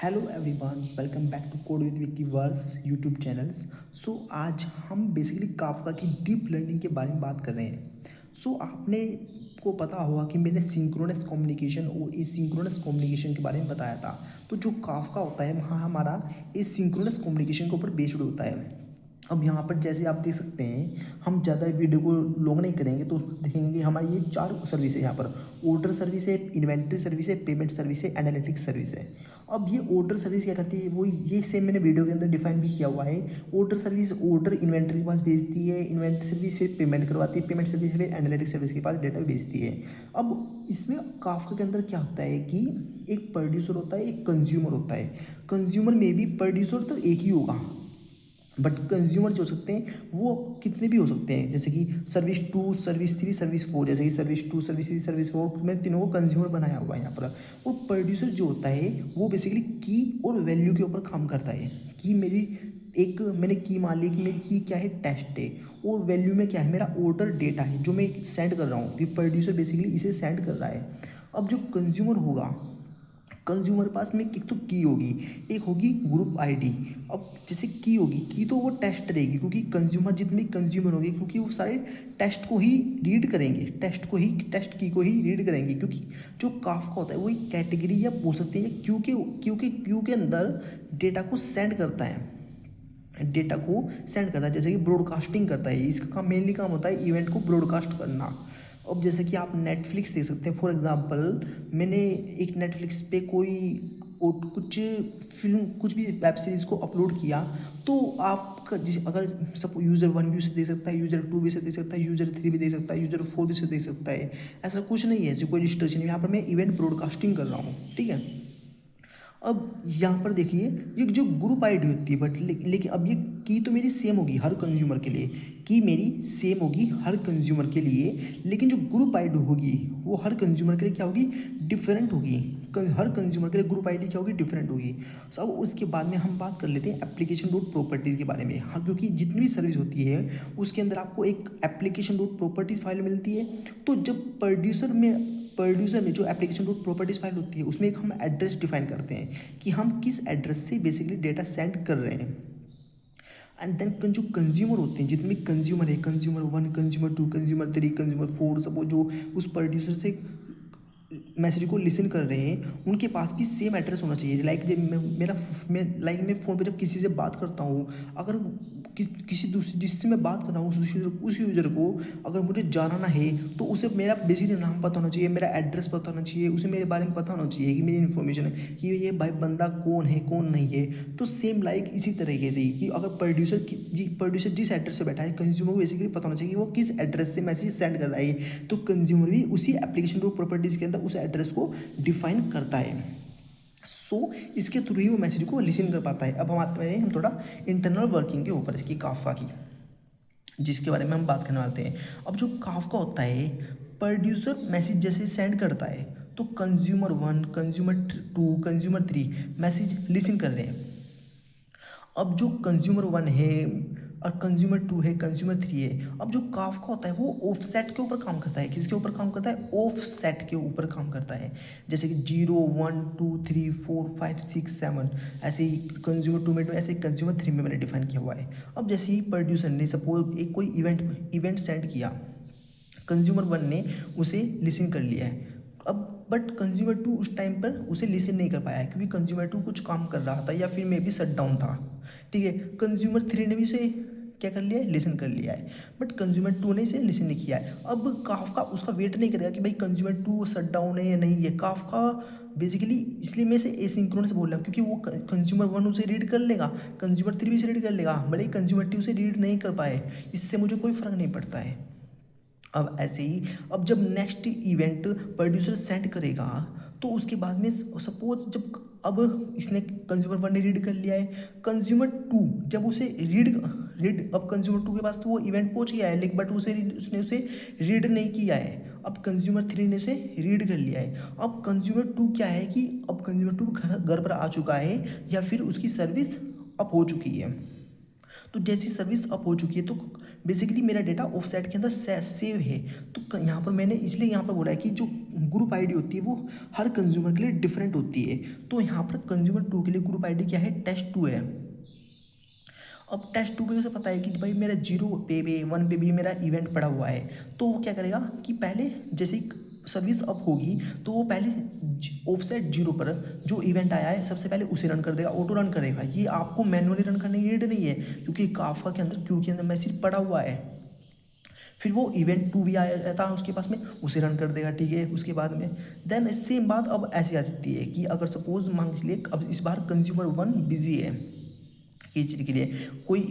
Hello everyone, welcome back to code with Vicky verse YouTube channels. आज हम basically Kafka की deep learning के बारे में बात कर रहे हैं। आपने को पता होगा कि मैंने सिंक्रोनस कम्युनिकेशन और एसिंक्रोनस कम्युनिकेशन के बारे में बताया था। तो जो काफका होता है वहाँ हमारा एसिंक्रोनस कम्युनिकेशन के ऊपर बेस्ड होता है। अब यहाँ पर जैसे आप देख सकते हैं, हम ज़्यादा वीडियो को लॉन्ग नहीं करेंगे तो देखेंगे कि हमारी ये चार सर्विस है। यहाँ पर ऑर्डर सर्विस है, इन्वेंट्री सर्विस है, पेमेंट सर्विस है, एनालिटिक्स सर्विस है। अब ये ऑर्डर सर्विस क्या करती है, वो ये सेम मैंने वीडियो के अंदर डिफाइन भी किया हुआ है। ऑर्डर सर्विस ऑर्डर इन्वेंट्री के पास भेजती है, इन्वेंट्री सर्विस फिर पेमेंट करवाती है, पेमेंट सर्विस फिर एनालिटिक्स सर्विस के पास डेटा भेजती है। अब इसमें काफका के अंदर क्या होता है कि एक प्रोड्यूसर होता है, एक कंज्यूमर होता है। कंज्यूमर में भी प्रोड्यूसर तो एक ही होगा, बट कंज्यूमर जो हो सकते हैं वो कितने भी हो सकते हैं, जैसे कि service two, service three, service four. जैसे कि service two, service three, service four, मैंने तीनों को कंज्यूमर बनाया हुआ है यहाँ पर। और प्रोड्यूसर जो होता है वो बेसिकली की और वैल्यू के ऊपर काम करता है कि मेरी एक मैंने की मान ली कि मेरी की क्या है, टेस्ट है। और वैल्यू में क्या है, मेरा ऑर्डर डेटा है जो मैं सेंड कर रहा हूँ। ये प्रोड्यूसर बेसिकली इसे सेंड कर रहा है। अब जो कंज्यूमर होगा, कंज्यूमर पास में एक तो की होगी, एक होगी ग्रुप आईडी। अब जैसे की होगी, की तो वो टेस्ट रहेगी क्योंकि कंज्यूमर जितने कंज्यूमर होंगे क्योंकि वो सारे टेस्ट को ही रीड करेंगे, टेस्ट की को ही रीड करेंगे। क्योंकि जो काफका होता है वो एक कैटेगरी या बोल सकते हैं क्यू के अंदर डेटा को सेंड करता है, जैसे कि ब्रॉडकास्टिंग करता है। इसका काम मेनली काम होता है इवेंट को ब्रॉडकास्ट करना। अब जैसे कि आप नेटफ्लिक्स देख सकते हैं, फॉर एग्जांपल मैंने एक नेटफ्लिक्स पे कोई और कुछ फिल्म, कुछ भी वेब सीरीज़ को अपलोड किया, तो आप जिस अगर सब यूज़र वन भी उसे देख सकता है, यूज़र टू भी उसे देख सकता है, यूज़र थ्री भी देख सकता है, यूज़र फोर भी उसे देख सकता है। ऐसा कुछ नहीं है, ऐसी कोई रिस्ट्रिक्शन नहीं। यहाँ पर मैं इवेंट ब्रॉडकास्टिंग कर रहा हूँ, ठीक है। अब यहाँ पर देखिए, ये जो ग्रुप आईडी होती है, लेकिन अब ये की तो मेरी सेम होगी हर कंज्यूमर के लिए, की मेरी सेम होगी हर कंज्यूमर के लिए, लेकिन जो ग्रुप आईडी होगी वो हर कंज्यूमर के लिए क्या होगी, डिफरेंट होगी। हर कंज्यूमर के लिए ग्रुप आईडी क्या होगी, डिफरेंट होगी। अब उसके बाद में हम बात कर लेते हैं एप्लीकेशन डॉट प्रॉपर्टीज़ के बारे में। हाँ, क्योंकि जितनी भी सर्विस होती है उसके अंदर आपको एक एप्लीकेशन डॉट प्रॉपर्टीज़ फाइल मिलती है। तो जब प्रोड्यूसर में जो एप्लीकेशन डॉट प्रॉपर्टीज फाइल होती है उसमें एक हम एड्रेस डिफाइन करते हैं कि हम किस एड्रेस से बेसिकली डेटा सेंड कर रहे हैं। एंड देन जो कंज्यूमर होते हैं, जितने भी कंज्यूमर है, consumer one, consumer two, consumer three, consumer four, सब वो जो उस प्रोड्यूसर से मैसेज को लिसन कर रहे हैं, उनके पास भी सेम एड्रेस होना चाहिए। लाइक जब मैं फ़ोन पे जब किसी से बात करता हूँ, अगर किसी दूसरे जिससे मैं बात कर रहा हूँ उस यूज़र को अगर मुझे जानना है तो उसे मेरा बेसिकली नाम पता होना चाहिए, मेरा एड्रेस पता होना चाहिए, उसे मेरे बारे में पता होना चाहिए कि मेरी इन्फॉर्मेशन है कि ये भाई बंदा कौन है कौन नहीं है। तो सेम लाइक इसी तरीके से ही कि अगर प्रोड्यूसर जिस एड्रेस पे बैठा है, कंज्यूमर को बेसिकली पता होना चाहिए कि वो किस एड्रेस से मैसेज सेंड कर रहा है। तो कंज्यूमर भी उसी एप्लीकेशन डॉट प्रॉपर्टीज़ के अंदर उस एड्रेस को डिफाइन करता है। इसके थ्रू ही वो मैसेज को लिसन कर पाता है। अब हम आते हैं हम थोड़ा इंटरनल वर्किंग के ऊपर इसकी काफका की, जिसके बारे में हम बात करने वाले हैं। अब जो काफका होता है, प्रोड्यूसर मैसेज जैसे सेंड करता है तो consumer one, consumer two, consumer three message listen कर रहे हैं। अब जो कंज्यूमर वन है और कंज्यूमर टू है, कंज्यूमर थ्री है, अब जो काफका होता है वो ऑफसेट के ऊपर काम करता है। किसके ऊपर काम करता है, ऑफसेट के ऊपर काम करता है। जैसे कि 0 1 2 3 4 5 6 7, ऐसे ही कंज्यूमर टू में तो ऐसे ही कंज्यूमर थ्री में मैंने डिफाइन किया हुआ है। अब जैसे ही प्रोड्यूसर ने सपोज एक कोई इवेंट सेंड किया, कंज्यूमर वन ने उसे लिसन कर लिया है। अब बट कंज्यूमर टू उस टाइम पर उसे लिसन नहीं कर पाया है क्योंकि कंज्यूमर टू कुछ काम कर रहा था या फिर मे बी शट डाउन था, ठीक है। कंज्यूमर थ्री ने भी इसे क्या कर लिया है, लिसन कर लिया है, बट कंज्यूमर टू ने इसे लिसन नहीं किया है। अब काफका उसका वेट नहीं करेगा कि भाई कंज्यूमर टू शट डाउन है या नहीं है। काफका बेसिकली इसलिए मैं इसे एसिंक्रोनस बोल रहा हूँ क्योंकि वो कंज्यूमर वन उसे रीड कर लेगा, कंज्यूमर थ्री भी इसे रीड कर लेगा, भले ही कंज्यूमर टू उसे रीड नहीं कर पाए, इससे मुझे कोई फ़र्क नहीं पड़ता है। अब ऐसे ही अब जब नेक्स्ट इवेंट प्रोड्यूसर सेंड करेगा तो उसके बाद में सपोज जब अब इसने कंज्यूमर वन ने रीड कर लिया है, कंज्यूमर टू जब उसे रीड अब कंज्यूमर टू के पास तो वो इवेंट पहुंच गया है, लेकिन बट उसने उसे रीड नहीं किया है। अब कंज्यूमर थ्री ने उसे रीड कर लिया है। अब कंज्यूमर टू क्या है कि अब कंज्यूमर टू घर पर आ चुका है या फिर उसकी सर्विस अप हो चुकी है। तो जैसी सर्विस अप हो चुकी है तो बेसिकली मेरा डेटा ऑफसेट के अंदर सेव है। तो यहाँ पर मैंने इसलिए यहाँ पर बोला है कि जो ग्रुप आईडी होती है वो हर कंज्यूमर के लिए डिफरेंट होती है। तो यहाँ पर कंज्यूमर 2 के लिए ग्रुप आईडी क्या है, टेस्ट 2 है। अब टेस्ट 2 पे उसे पता है कि भाई मेरा 0 पे 1 पे भी मेरा इवेंट पड़ा हुआ है। तो वो क्या करेगा कि पहले जैसे ही सर्विस अप होगी तो वो पहले ऑफसेट 0 पर जो इवेंट आया है सबसे पहले उसे रन कर देगा, ऑटो रन करेगा। ये आपको मैनुअली रन करने की नीड नहीं है क्योंकि काफका के अंदर क्यू के अंदर मैसेज पड़ा हुआ है। फिर वो इवेंट 2 भी आया जाता है उसके पास में, उसे रन कर देगा, ठीक है। उसके बाद में देन सेम बात अब ऐसी आ जाती है कि अगर सपोज मान लीजिए अब इस बार कंज्यूमर 1 बिजी है किसी चीज़ के लिए, कोई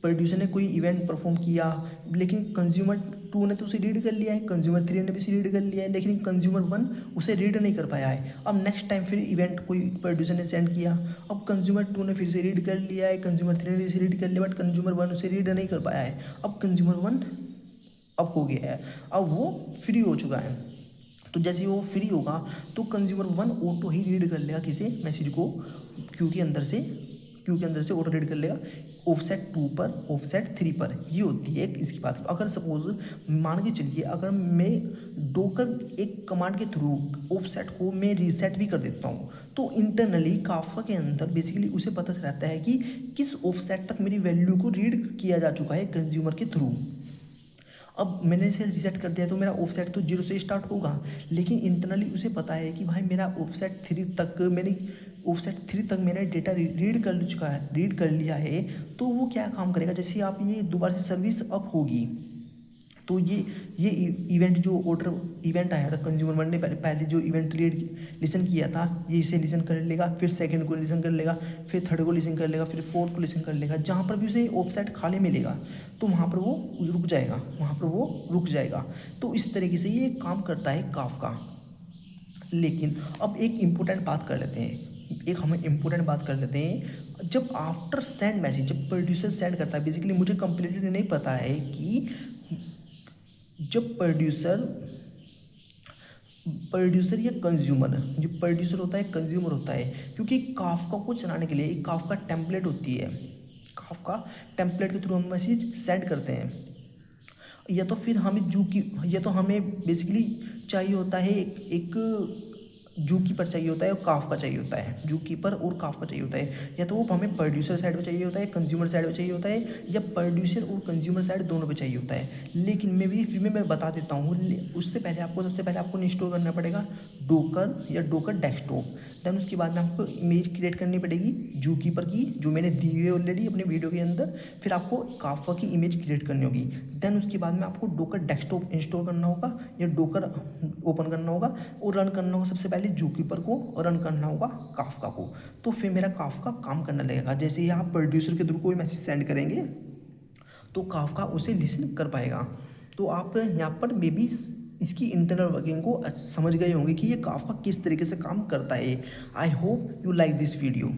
प्रोड्यूसर ने कोई इवेंट परफॉर्म किया लेकिन कंज्यूमर 2 ने तो उसे रीड कर लिया है, कंज्यूमर 3 ने भी उसे रीड कर लिया है, लेकिन कंज्यूमर 1 उसे रीड नहीं कर पाया है। अब नेक्स्ट टाइम फिर इवेंट कोई प्रोड्यूसर ने सेंड किया, अब कंज्यूमर 2 ने फिर से रीड कर लिया है, कंज्यूमर 3 ने इसे रीड कर लिया, बट कंज्यूमर 1 उसे रीड नहीं कर पाया है। अब कंज्यूमर 1 अब हो गया है, अब वो फ्री हो चुका है। तो जैसे ही वो फ्री होगा तो कंज्यूमर 1 ऑटो ही रीड कर लेगा किसी मैसेज को क्यू के अंदर से ऑटो रीड कर लेगा ऑफसेट 2 पर, ऑफसेट 3 पर। ये होती है इसकी बात। अगर सपोज मान के चलिए अगर मैं डोकर एक कमांड के थ्रू ऑफसेट को मैं रीसेट भी कर देता हूँ तो इंटरनली काफका के अंदर बेसिकली उसे पता रहता है कि किस ऑफसेट तक मेरी वैल्यू को रीड किया जा चुका है कंज्यूमर के थ्रू। अब मैंने इसे रीसेट कर दिया तो मेरा ऑफसेट तो 0 से स्टार्ट होगा, लेकिन इंटरनली उसे पता है कि भाई मेरा ऑफसेट 3 तक मैंने डेटा रीड कर लिया है। तो वो क्या काम करेगा, जैसे आप ये दोबारा से सर्विस अप होगी तो ये इवेंट जो ऑर्डर इवेंट आया था कंज्यूमर 1 ने पहले जो इवेंट लिसन किया था ये इसे लिसन कर लेगा, फिर सेकंड को लिसन कर लेगा, फिर थर्ड को लिसन कर लेगा, फिर फोर्थ को लिसन कर लेगा। जहाँ पर भी उसे ऑफसेट खाली मिलेगा तो वहाँ पर वो रुक जाएगा। तो इस तरीके से ये काम करता है काफका। लेकिन अब एक इम्पोर्टेंट बात कर लेते हैं, जब आफ्टर सेंड मैसेज जब प्रोड्यूसर सेंड करता है, बेसिकली मुझे कंप्लीटली नहीं पता है कि जब प्रोड्यूसर या कंज्यूमर, जो प्रोड्यूसर होता है कंज्यूमर होता है, क्योंकि काफका को चलाने के लिए एक काफका टेम्पलेट होती है, काफका टेम्पलेट के थ्रू हम मैसेज सेंड करते हैं। या तो फिर हमें बेसिकली चाहिए होता है एक जू कीपर चाहिए होता है और काफका चाहिए होता है, जू कीपर और काफका चाहिए होता है। या तो वो हमें प्रोड्यूसर साइड पे चाहिए होता है, कंज्यूमर साइड पे चाहिए होता है, या प्रोड्यूसर और कंज्यूमर साइड दोनों पे चाहिए होता है। लेकिन मैं बता देता हूँ, उससे पहले सबसे पहले आपको इंस्टॉल करना पड़ेगा डोकर या डोकर डेस्कटॉप। देन उसके बाद में आपको इमेज क्रिएट करनी पड़ेगी जू कीपर की, जो मैंने दी हुई है ऑलरेडी अपने वीडियो के अंदर। फिर आपको काफका की इमेज क्रिएट करनी होगी। देन उसके बाद में आपको डोकर डेस्कटॉप इंस्टॉल करना होगा या डोकर ओपन करना होगा और रन करना होगा सबसे पहले जू कीपर को और रन करना होगा काफका को। तो फिर मेरा काफका काम करने लगेगा। जैसे ही आप प्रोड्यूसर के थ्रू कोई मैसेज सेंड करेंगे तो काफका उसे लिसन कर पाएगा। तो आप यहाँ पर मे बी इसकी इंटरनल वर्किंग को समझ गए होंगे कि ये काफका किस तरीके से काम करता है। I hope you like this video.